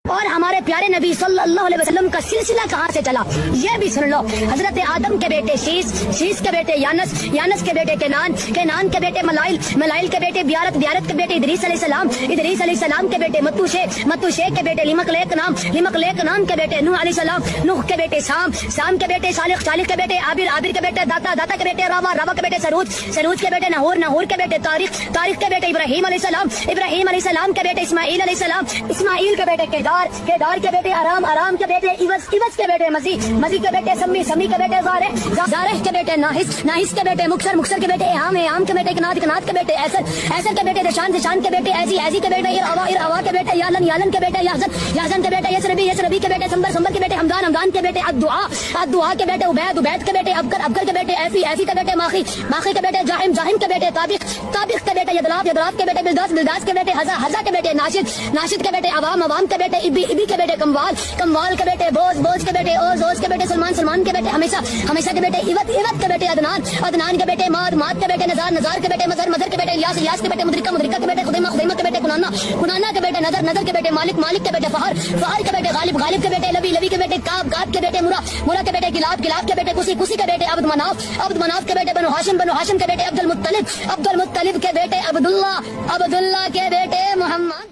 اور ہمارے پیارے نبی صلی اللہ علیہ وسلم کا سلسلہ کہاں سے چلا یہ بھی سن لو. حضرت آدم کے بیٹے شیش کے بیٹے یانس کے بیٹے کینان کے بیٹے ملائل کے بیٹے بیارت کے بیٹے ادریس علیہ السلام کے بیٹے متو شیخ کے بیٹے لمک لیک نام کے بیٹے نوح علیہ السلام نوح کے بیٹے سام کے بیٹے صالح کے بیٹے عابر کے بیٹے داتا کے بیٹے راوا کے بیٹے سروج کے بیٹے نہور کے بیٹے تاریخ کے بیٹے ابراہیم علیہ السلام کے بیٹے اسماعیل کے بیٹے کیدار کے بیٹے ارام کے بیٹے ایوس کے بیٹے مزی کے بیٹے سمی کے بیٹے زارح کے بیٹے ناہس کے بیٹے مکسر کے بیٹے اہام کے بیٹے کنات کے بیٹے ایسر کے بیٹے دشان کے بیٹے ایزی کے بیٹے اروا کے بیٹے یالن کے بیٹے یازن کے بیٹے یسربی کے بیٹے سمبر کے بیٹے حمدان کے بیٹے ادعا کے بیٹے عبید کے بیٹے ابکر کے بیٹے ایفی کے بیٹے ماخی کے بیٹے جاہم کے بیٹے طابق کے بیٹے یدلاف کے بیٹے بلداس کے بیٹے حزا کے بیٹے ناشد کے بیٹے عوام کے بیٹے ابی کے بیٹے کموال کے بیٹے بوز کے بیٹے اوز کے بیٹے سلمان کے بیٹے ہمیشہ کے بیٹے ایوت کے بیٹے عدنان کے بیٹے ماد کے بیٹے نزار کے بیٹے مظہر کے بیٹے الیاس کے بیٹے مدرکہ کے بیٹے خدیمہ کے بیٹے کنانا کے بیٹے نظر کے بیٹے مالک کے بیٹے فہر کے بیٹے غالب کے بیٹے لبی کے بیٹے کاب کے بیٹے مرا کے بیٹے گلاب کے بیٹے کسی کے بیٹے عبد مناف کے بیٹے بنو ہاشم کے بیٹے عبد المطلب کے بیٹے عبداللہ کے بیٹے محمد.